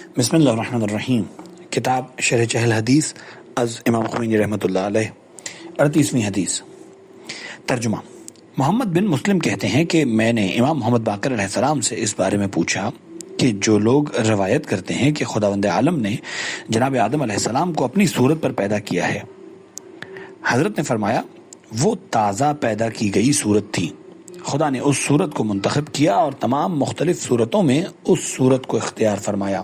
بسم اللہ الرحمن الرحیم۔ کتاب شرح چہل حدیث از امام خمینی رحمۃ اللہ علیہ، 38ویں حدیث۔ ترجمہ۔ محمد بن مسلم کہتے ہیں کہ میں نے امام محمد باقر علیہ السلام سے اس بارے میں پوچھا کہ جو لوگ روایت کرتے ہیں کہ خداوند عالم نے جناب آدم علیہ السلام کو اپنی صورت پر پیدا کیا ہے، حضرت نے فرمایا وہ تازہ پیدا کی گئی صورت تھی۔ خدا نے اس صورت کو منتخب کیا اور تمام مختلف صورتوں میں اس صورت کو اختیار فرمایا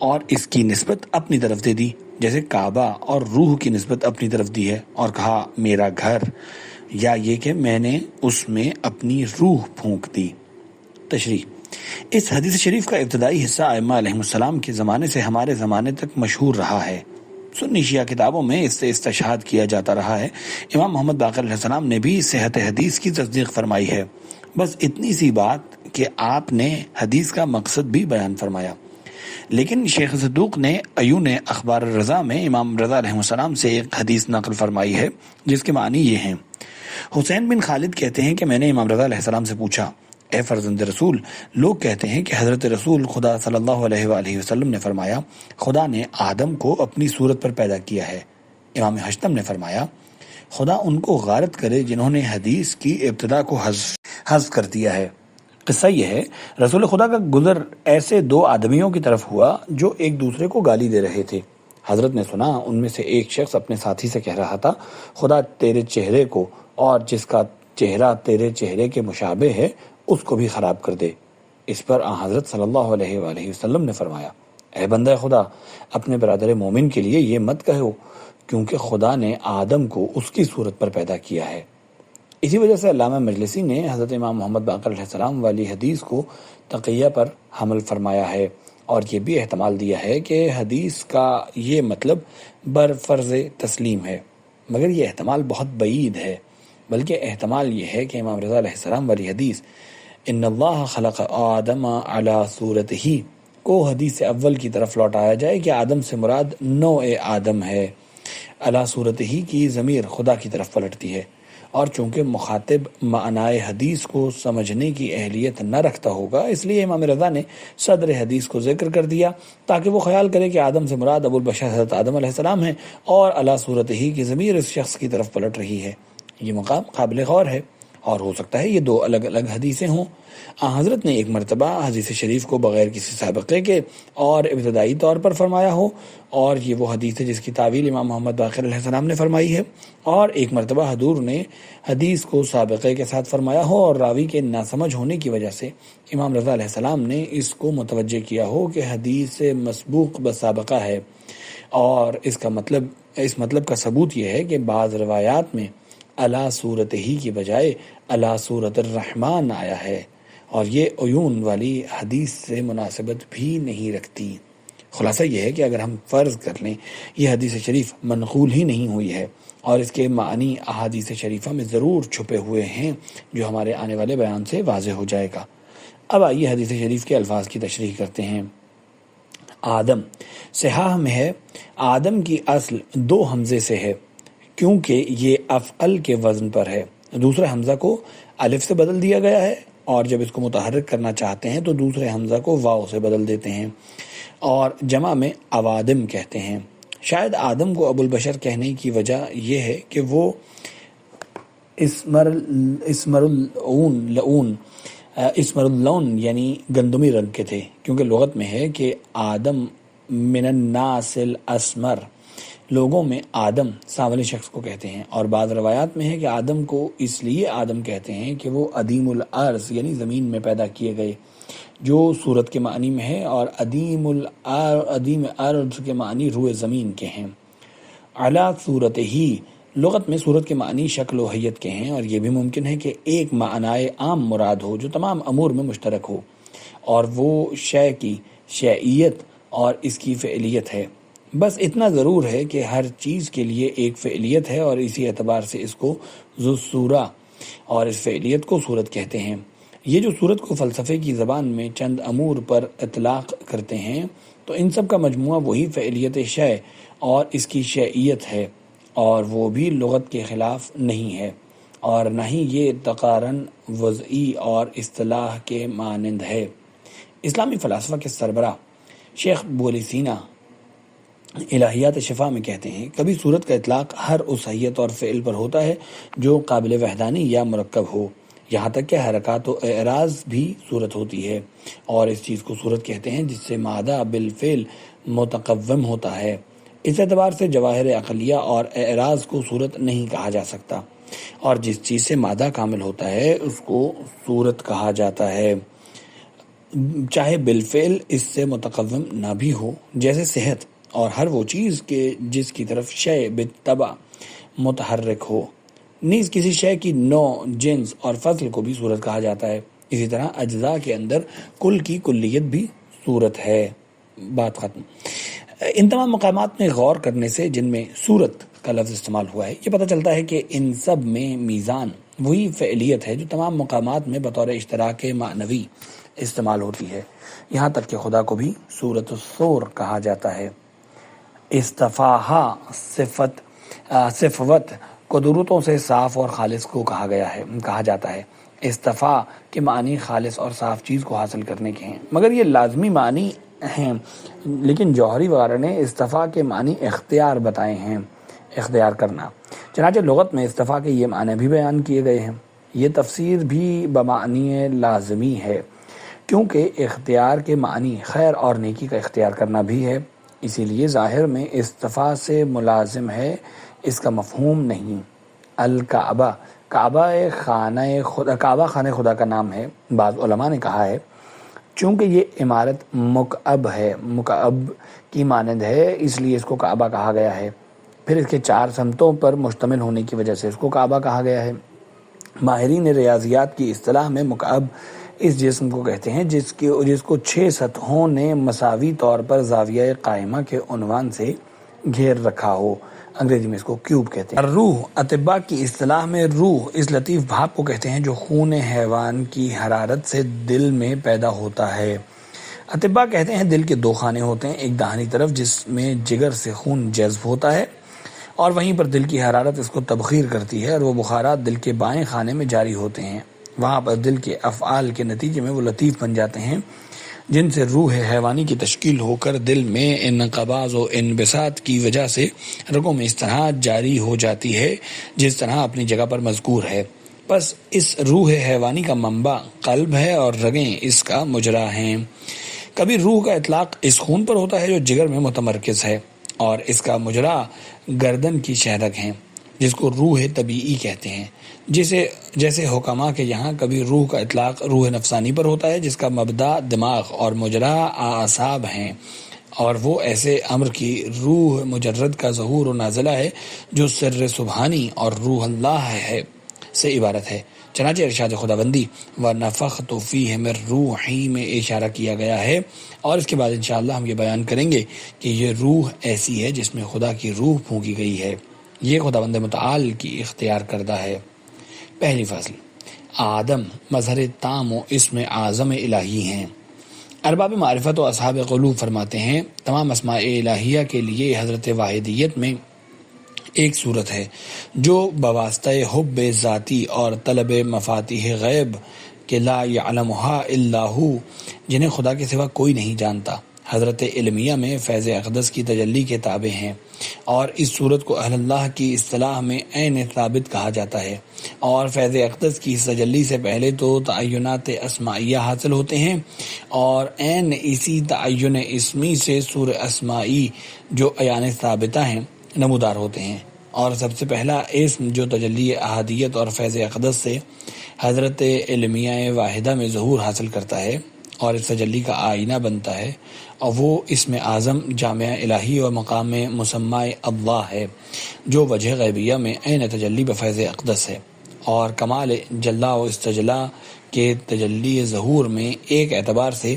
اور اس کی نسبت اپنی طرف دے دی، جیسے کعبہ اور روح کی نسبت اپنی طرف دی ہے اور کہا میرا گھر، یا یہ کہ میں نے اس میں اپنی روح پھونک دی۔ تشریح۔ اس حدیث شریف کا ابتدائی حصہ ائمہ علیہ السلام کے زمانے سے ہمارے زمانے تک مشہور رہا ہے۔ سنی شیعہ کتابوں میں اس سے استشہاد کیا جاتا رہا ہے۔ امام محمد باقر علیہ السلام نے بھی صحت حدیث کی تصدیق فرمائی ہے، بس اتنی سی بات کہ آپ نے حدیث کا مقصد بھی بیان فرمایا۔ لیکن شیخ صدوق نے عیون اخبار الرضا میں امام رضا علیہ السلام سے ایک حدیث نقل فرمائی ہے جس کے معنی یہ ہیں۔ حسین بن خالد کہتے ہیں کہ میں نے امام رضا علیہ السلام سے پوچھا، اے فرزند رسول، لوگ کہتے ہیں کہ حضرت رسول خدا صلی اللہ علیہ وآلہ وسلم نے فرمایا خدا نے آدم کو اپنی صورت پر پیدا کیا ہے۔ امام حشتم نے فرمایا خدا ان کو غارت کرے جنہوں نے حدیث کی ابتدا کو حذف کر دیا ہے۔ قصہ یہ ہے، رسول خدا کا گزر ایسے دو آدمیوں کی طرف ہوا جو ایک دوسرے کو گالی دے رہے تھے۔ حضرت نے سنا ان میں سے ایک شخص اپنے ساتھی سے کہہ رہا تھا، خدا تیرے چہرے کو اور جس کا چہرہ تیرے چہرے کے مشابہ ہے اس کو بھی خراب کر دے۔ اس پر آن حضرت صلی اللہ علیہ وآلہ وسلم نے فرمایا، اے بندہ خدا، اپنے برادر مومن کے لیے یہ مت کہو، کیونکہ خدا نے آدم کو اس کی صورت پر پیدا کیا ہے۔ اسی وجہ سے علامہ مجلسی نے حضرت امام محمد باقر علیہ السلام والی حدیث کو تقیہ پر حمل فرمایا ہے، اور یہ بھی احتمال دیا ہے کہ حدیث کا یہ مطلب برفرض تسلیم ہے، مگر یہ احتمال بہت بعید ہے، بلکہ احتمال یہ ہے کہ امام رضا علیہ السلام والی حدیث ان اللہ خلق آدم علی صورتہ کو حدیث اول کی طرف لوٹایا جائے کہ آدم سے مراد نوع آدم ہے۔ علی صورتہ کی ضمیر خدا کی طرف پلٹتی ہے، اور چونکہ مخاطب معنی حدیث کو سمجھنے کی اہلیت نہ رکھتا ہوگا، اس لیے امام رضا نے صدر حدیث کو ذکر کر دیا تاکہ وہ خیال کرے کہ آدم سے مراد ابو البشر حضرت آدم علیہ السلام ہیں اور علی صورتہ کی ضمیر اس شخص کی طرف پلٹ رہی ہے۔ یہ مقام قابل غور ہے، اور ہو سکتا ہے یہ دو الگ الگ حدیثیں ہوں۔ حضرت نے ایک مرتبہ حدیث شریف کو بغیر کسی سابقے کے اور ابتدائی طور پر فرمایا ہو، اور یہ وہ حدیث ہے جس کی تعویل امام محمد باقر علیہ السلام نے فرمائی ہے، اور ایک مرتبہ حضور نے حدیث کو سابقے کے ساتھ فرمایا ہو اور راوی کے ناسمجھ ہونے کی وجہ سے امام رضا علیہ السلام نے اس کو متوجہ کیا ہو کہ حدیث مسبوق بسابقہ ہے، اور اس مطلب کا ثبوت یہ ہے کہ بعض روایات میں علی صورت ہی کی بجائے علی صورت الرحمن آیا ہے، اور یہ عیون والی حدیث سے مناسبت بھی نہیں رکھتی۔ خلاصہ یہ ہے کہ اگر ہم فرض کر لیں یہ حدیث شریف منقول ہی نہیں ہوئی ہے اور اس کے معنی احادیث شریفہ میں ضرور چھپے ہوئے ہیں، جو ہمارے آنے والے بیان سے واضح ہو جائے گا۔ اب آئیے حدیث شریف کے الفاظ کی تشریح کرتے ہیں۔ آدم صحاح میں ہے، آدم کی اصل دو حمزے سے ہے کیونکہ یہ افعل کے وزن پر ہے۔ دوسرے حمزہ کو الف سے بدل دیا گیا ہے، اور جب اس کو متحرک کرنا چاہتے ہیں تو دوسرے حمزہ کو واو سے بدل دیتے ہیں، اور جمع میں اوادم کہتے ہیں۔ شاید آدم کو ابو البشر کہنے کی وجہ یہ ہے کہ وہ اسمر اللون یعنی گندمی رنگ کے تھے، کیونکہ لغت میں ہے کہ آدم من الناس الاسمر، لوگوں میں آدم سانولے شخص کو کہتے ہیں، اور بعض روایات میں ہے کہ آدم کو اس لیے آدم کہتے ہیں کہ وہ عدیم الارض یعنی زمین میں پیدا کیے گئے، جو صورت کے معنی میں ہے، اور عدیم ارض کے معنی روئے زمین کے ہیں۔ علی صورت ہی لغت میں صورت کے معنی شکل و حیت کے ہیں، اور یہ بھی ممکن ہے کہ ایک معنی عام مراد ہو جو تمام امور میں مشترک ہو، اور وہ شے کی شیعیت اور اس کی فعلیت ہے۔ بس اتنا ضرور ہے کہ ہر چیز کے لیے ایک فعلیت ہے، اور اسی اعتبار سے اس کو ذو صورہ اور اس فعلیت کو صورت کہتے ہیں۔ یہ جو صورت کو فلسفے کی زبان میں چند امور پر اطلاق کرتے ہیں، تو ان سب کا مجموعہ وہی فعلیت شے اور اس کی شیعیت ہے، اور وہ بھی لغت کے خلاف نہیں ہے، اور نہ ہی یہ تقارن وضعی اور اصطلاح کے مانند ہے۔ اسلامی فلاسفہ کے سربراہ شیخ ابو علی سینا الہیات شفا میں کہتے ہیں کبھی صورت کا اطلاق ہر اس حیت اور فعل پر ہوتا ہے جو قابل وحدانی یا مرکب ہو، یہاں تک کہ حرکات و اعراض بھی صورت ہوتی ہے، اور اس چیز کو صورت کہتے ہیں جس سے مادہ بالفعل متقوم ہوتا ہے۔ اس اعتبار سے جواہر عقلیہ اور اعراض کو صورت نہیں کہا جا سکتا، اور جس چیز سے مادہ کامل ہوتا ہے اس کو صورت کہا جاتا ہے، چاہے بالفعل اس سے متقوم نہ بھی ہو، جیسے صحت، اور ہر وہ چیز کے جس کی طرف شے بالطبع متحرک ہو۔ نیز کسی شے کی نوع، جنس اور فصل کو بھی صورت کہا جاتا ہے۔ اسی طرح اجزاء کے اندر کل کی کلیت بھی صورت ہے۔ بات ختم۔ ان تمام مقامات میں غور کرنے سے جن میں صورت کا لفظ استعمال ہوا ہے، یہ پتہ چلتا ہے کہ ان سب میں میزان وہی فعلیت ہے جو تمام مقامات میں بطور اشتراک معنوی استعمال ہوتی ہے، یہاں تک کہ خدا کو بھی صورت الصور کہا جاتا ہے۔ استفاہا صفوت قدرتوں سے صاف اور خالص کو کہا جاتا ہے۔ استفا کے معنی خالص اور صاف چیز کو حاصل کرنے کے ہیں، مگر یہ لازمی معنی ہیں، لیکن جوہری وغیرہ نے استفا کے معنی اختیار بتائے ہیں، اختیار کرنا۔ چنانچہ لغت میں استفا کے یہ معنی بھی بیان کیے گئے ہیں۔ یہ تفسیر بھی بمعنی لازمی ہے، کیونکہ اختیار کے معنی خیر اور نیکی کا اختیار کرنا بھی ہے، اسی لیے ظاہر میں استفا سے ملازم ہے، اس کا مفہوم نہیں۔ الکعبہ، کعبہ خانہ خدا کا نام ہے۔ بعض علماء نے کہا ہے چونکہ یہ عمارت مکعب ہے، مکعب کی مانند ہے، اس لیے اس کو کعبہ کہا گیا ہے، پھر اس کے 4 سمتوں پر مشتمل ہونے کی وجہ سے اس کو کعبہ کہا گیا ہے۔ ماہرین ریاضیات کی اصطلاح میں مکعب اس جسم کو کہتے ہیں جس کو 6 سطحوں نے مساوی طور پر زاویہ قائمہ کے عنوان سے گھیر رکھا ہو، انگریزی میں اس کو کیوب کہتے ہیں۔ روح، اطباء کی اصطلاح میں روح اس لطیف بھاپ کو کہتے ہیں جو خون حیوان کی حرارت سے دل میں پیدا ہوتا ہے۔ اطباء کہتے ہیں دل کے 2 خانے ہوتے ہیں، ایک داہنی طرف جس میں جگر سے خون جذب ہوتا ہے اور وہیں پر دل کی حرارت اس کو تبخیر کرتی ہے، اور وہ بخارات دل کے بائیں خانے میں جاری ہوتے ہیں، وہاں پر دل کے افعال کے نتیجے میں وہ لطیف بن جاتے ہیں جن سے روح حیوانی کی تشکیل ہو کر دل میں انقباض و انبساط کی وجہ سے رگوں میں اس طرح جاری ہو جاتی ہے جس طرح اپنی جگہ پر مذکور ہے۔ بس اس روح حیوانی کا منبع قلب ہے اور رگیں اس کا مجرا ہیں۔ کبھی روح کا اطلاق اس خون پر ہوتا ہے جو جگر میں متمرکز ہے، اور اس کا مجرا گردن کی شہرگ ہیں جس کو روح طبیعی کہتے ہیں، جیسے حکماء کے یہاں کبھی روح کا اطلاق روح نفسانی پر ہوتا ہے جس کا مبدا دماغ اور مجرا اعصاب ہیں، اور وہ ایسے امر کی روح مجرد کا ظہور و نازلہ ہے جو سر سبحانی اور روح اللہ ہے سے عبارت ہے۔ چنانچہ ارشاد خداوندی وَنَفَخْتُ فِيهِ مِن رُوحِي میں اشارہ کیا گیا ہے، اور اس کے بعد انشاءاللہ ہم یہ بیان کریں گے کہ یہ روح ایسی ہے جس میں خدا کی روح پھونکی گئی ہے، یہ خداوند متعال کی اختیار کردہ ہے۔ پہلی فصل، آدم مظہر تام و اسم اعظم الہی ہیں۔ ارباب معرفت و اصحاب قلوب فرماتے ہیں تمام اسماء الہیہ کے لیے حضرت واحدیت میں ایک صورت ہے جو بواسطہ حب ذاتی اور طلب مفاتیح غیب کہ لا یعلمها الا ہو، جنہیں خدا کے سوا کوئی نہیں جانتا، حضرت علمیہ میں فیض اقدس کی تجلی کے تابع ہیں، اور اس صورت کو اہل اللہ کی اصطلاح میں عین ثابت کہا جاتا ہے، اور فیض اقدس کی تجلی سے پہلے تو تعینات اسماعیہ حاصل ہوتے ہیں، اور عین اسی تعین اسمی سے سور اسماعی جو عیان ثابتہ ہیں نمودار ہوتے ہیں، اور سب سے پہلا اسم جو تجلی احادیت اور فیض اقدس سے حضرت علمیہ واحدہ میں ظہور حاصل کرتا ہے اور اس تجلی کا آئینہ بنتا ہے، اور وہ اسم اعظم جامعہ الہی و مقام مسمع اللہ ہے جو وجہ غیبیہ میں عین تجلی بفیض اقدس ہے، اور کمال جلا و استجلا کے تجلی ظہور میں ایک اعتبار سے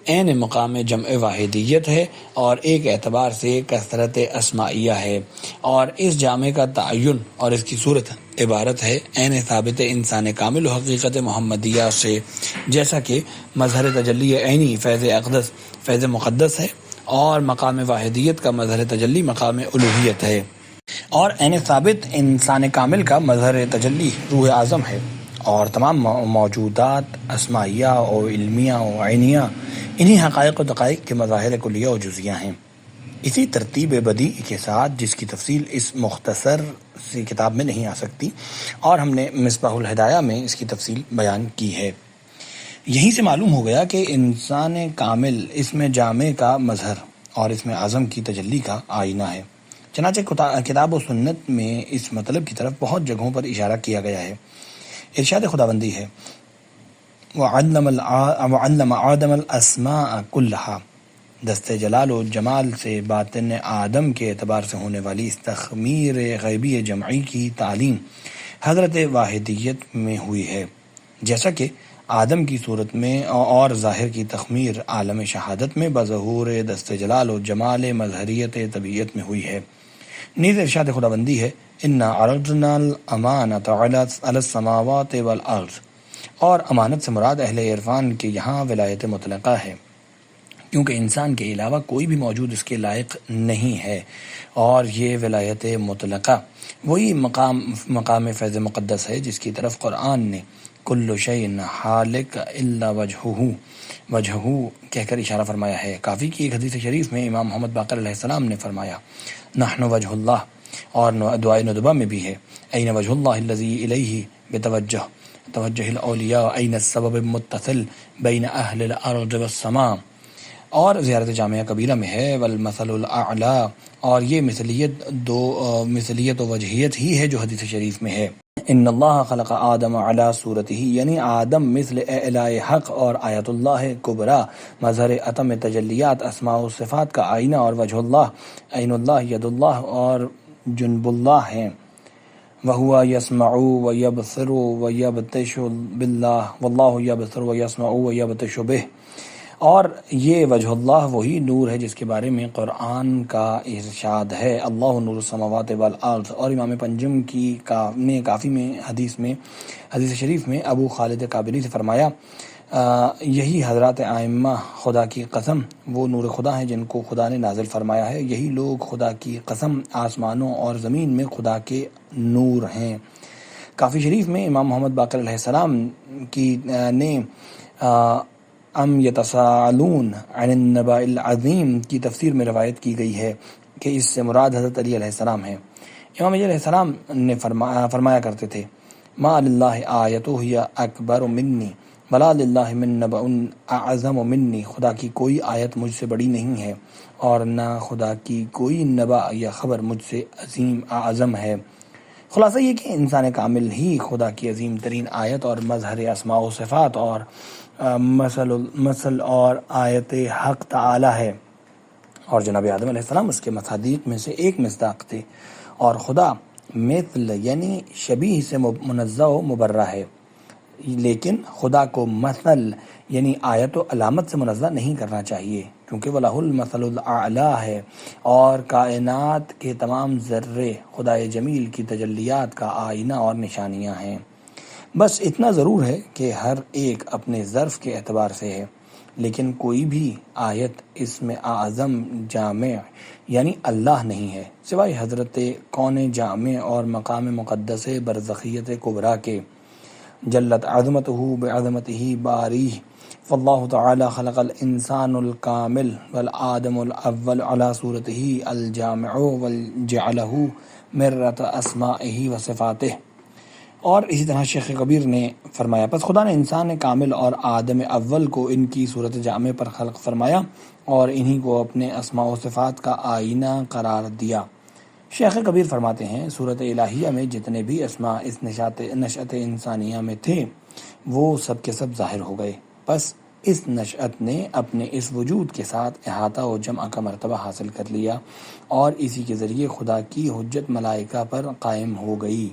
عین مقام جمع واحدیت ہے اور ایک اعتبار سے کثرت اسماعیہ ہے، اور اس جامع کا تعین اور اس کی صورت عبارت ہے عین ثابت انسان کامل و حقیقت محمدیہ سے، جیسا کہ مظہر تجلی عینی فیض اقدس فیض مقدس ہے، اور مقام واحدیت کا مظہر تجلی مقام الوہیت ہے، اور عین ثابت انسان کامل کا مظہر تجلی روح اعظم ہے، اور تمام موجودات اسماعیہ و علمیہ و عینیہ انہی حقائق و دقائق کے مظاہر کلیہ و جزیہ ہیں۔ اسی ترتیب بدیعی کے ساتھ جس کی تفصیل اس مختصر سی کتاب میں نہیں آ سکتی، اور ہم نے مصباح الہدایہ میں اس کی تفصیل بیان کی ہے، یہیں سے معلوم ہو گیا کہ انسان کامل اسم جامع کا مظہر اور اسم اعظم کی تجلی کا آئینہ ہے۔ چنانچہ کتاب و سنت میں اس مطلب کی طرف بہت جگہوں پر اشارہ کیا گیا ہے۔ ارشاد خداوندی ہے وَعَلَّمَ آدَمَ الْأَسْمَاءَ كُلَّهَا، دست جلال و جمال سے باطن آدم کے اعتبار سے ہونے والی اس تخمیر غیبی جمعی کی تعلیم حضرت واحدیت میں ہوئی ہے، جیسا کہ آدم کی صورت میں اور ظاہر کی تخمیر عالم شہادت میں بظہور دست جلال و جمال مظہریت طبیعت میں ہوئی ہے۔ نیز ارشاد خداوندی ہے اِنَّا عَرَضْنَا الْأَمَانَةَ عَلَى السَّمَاوَاتِ وَالْأَرْضِ، اور امانت سے مراد اہل عرفان کے یہاں ولایت مطلقہ ہے، کیونکہ انسان کے علاوہ کوئی بھی موجود اس کے لائق نہیں ہے، اور یہ ولایت مطلقہ وہی مقام فیض مقدس ہے جس کی طرف قرآن نے کل شیء حالک الا وجہہ کہہ کر اشارہ فرمایا ہے۔ کافی کی ایک حدیث شریف میں امام محمد باقر علیہ السلام نے فرمایا نحن وجہ اللہ، اور دعائے ندبہ میں بھی ہے این وجہ اللہ الذی الیہ بتوجہ توجہ الاولیاء این السبب متصل بین اہل الارض والسماء، اور زیارت جامعہ کبیرہ میں ہے والمثل الاعلیٰ، اور یہ مثلیت و وجہیت ہی ہے جو حدیث شریف میں ہے ان اللہ خلق آدم علی صورتہ، یعنی آدم مثل اعلاء حق اور آیت اللہ کبریٰ مظہر اتم تجلیات اسماء و صفات کا آئینہ، اور وجہ اللہ عین اللہ ید اللہ اور جنب اللہ ہیں، وَهُوَ يَسْمَعُ وَيَبْصِرُ وَيَبْطِشُ بِاللَّهِ وَاللَّهُ يَبْصِرُ وَيَسْمَعُ وَيَبْطِشُ بِهِ، اور یہ وجہ اللہ وہی نور ہے جس کے بارے میں قرآن کا ارشاد ہے اللہ نور السماوات والارض، اور امام پنجم نے کافی میں حدیث شریف میں ابو خالد کابلی سے فرمایا یہی حضرات ائمہ خدا کی قسم وہ نور خدا ہیں جن کو خدا نے نازل فرمایا ہے، یہی لوگ خدا کی قسم آسمانوں اور زمین میں خدا کے نور ہیں۔ کافی شریف میں امام محمد باقر علیہ السلام نے ام یتساءلون عن النبأ العظیم کی تفسیر میں روایت کی گئی ہے کہ اس سے مراد حضرت علی علیہ السلام ہیں۔ امام علی علیہ السلام نے فرمایا کرتے تھے ما للہ آیتہ ہی اکبر منی ولا للہ من نبأ اعظم منی، خدا کی کوئی آیت مجھ سے بڑی نہیں ہے اور نہ خدا کی کوئی نبأ یا خبر مجھ سے عظیم اعظم ہے۔ خلاصہ یہ کہ انسان کامل ہی خدا کی عظیم ترین آیت اور مظہر اسماء و صفات اور مثل اور آیت حق تعالی ہے، اور جناب آدم علیہ السلام اس کے مصادیق میں سے ایک مصداق تھے، اور خدا مثل یعنی شبیہ سے منزہ و مبرہ ہے، لیکن خدا کو مثل یعنی آیت و علامت سے منزہ نہیں کرنا چاہیے، کیونکہ وَلَهُ الْمَثَلُ الْأَعْلَىٰ ہے، اور کائنات کے تمام ذرے خدائے جمیل کی تجلیات کا آئینہ اور نشانیاں ہیں۔ بس اتنا ضرور ہے کہ ہر ایک اپنے ظرف کے اعتبار سے ہے، لیکن کوئی بھی آیت اسم اعظم جامع یعنی اللہ نہیں ہے سوائے حضرت کون جامع اور مقام مقدس برزخیت کبریٰ کے، جلت عظمتہ بعظمتہ باریہ، فاللہ تعالی خلق الانسان الکامل والآدم الاول علی صورتہ الجامع وجعلہ مرۃ اسمائہ وصفاتہ، اور اسی طرح شیخ کبیر نے فرمایا پس خدا نے انسان کامل اور آدم اول کو ان کی صورت جامع پر خلق فرمایا اور انہی کو اپنے اسماء و صفات کا آئینہ قرار دیا۔ شیخ کبیر فرماتے ہیں صورت الہیہ میں جتنے بھی اسماء اس نشأت انسانیہ میں تھے وہ سب کے سب ظاہر ہو گئے، بس اس نشأت نے اپنے اس وجود کے ساتھ احاطہ و جمع کا مرتبہ حاصل کر لیا، اور اسی کے ذریعے خدا کی حجت ملائکہ پر قائم ہو گئی۔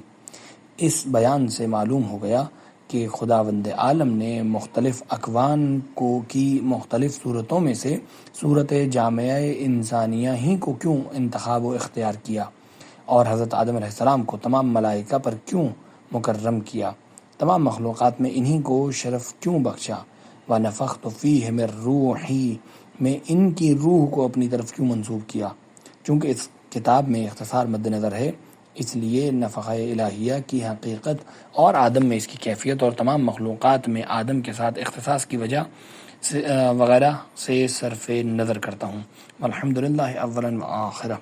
اس بیان سے معلوم ہو گیا کہ خداوند عالم نے مختلف اکوان کی مختلف صورتوں میں سے صورت جامعہ انسانیہ ہی کو کیوں انتخاب و اختیار کیا، اور حضرت آدم علیہ السلام کو تمام ملائکہ پر کیوں مکرم کیا، تمام مخلوقات میں انہی کو شرف کیوں بخشا، وَنَفَخْتُ فِيهِ مِن رُوحِي میں ان کی روح کو اپنی طرف کیوں منسوب کیا۔ چونکہ اس کتاب میں اختصار مد نظر ہے، اس لیے نفخہ الہیہ کی حقیقت اور آدم میں اس کی کیفیت اور تمام مخلوقات میں آدم کے ساتھ اختصاص کی وجہ وغیرہ سے صرف نظر کرتا ہوں۔ الحمدللہ اولا و آخرہ۔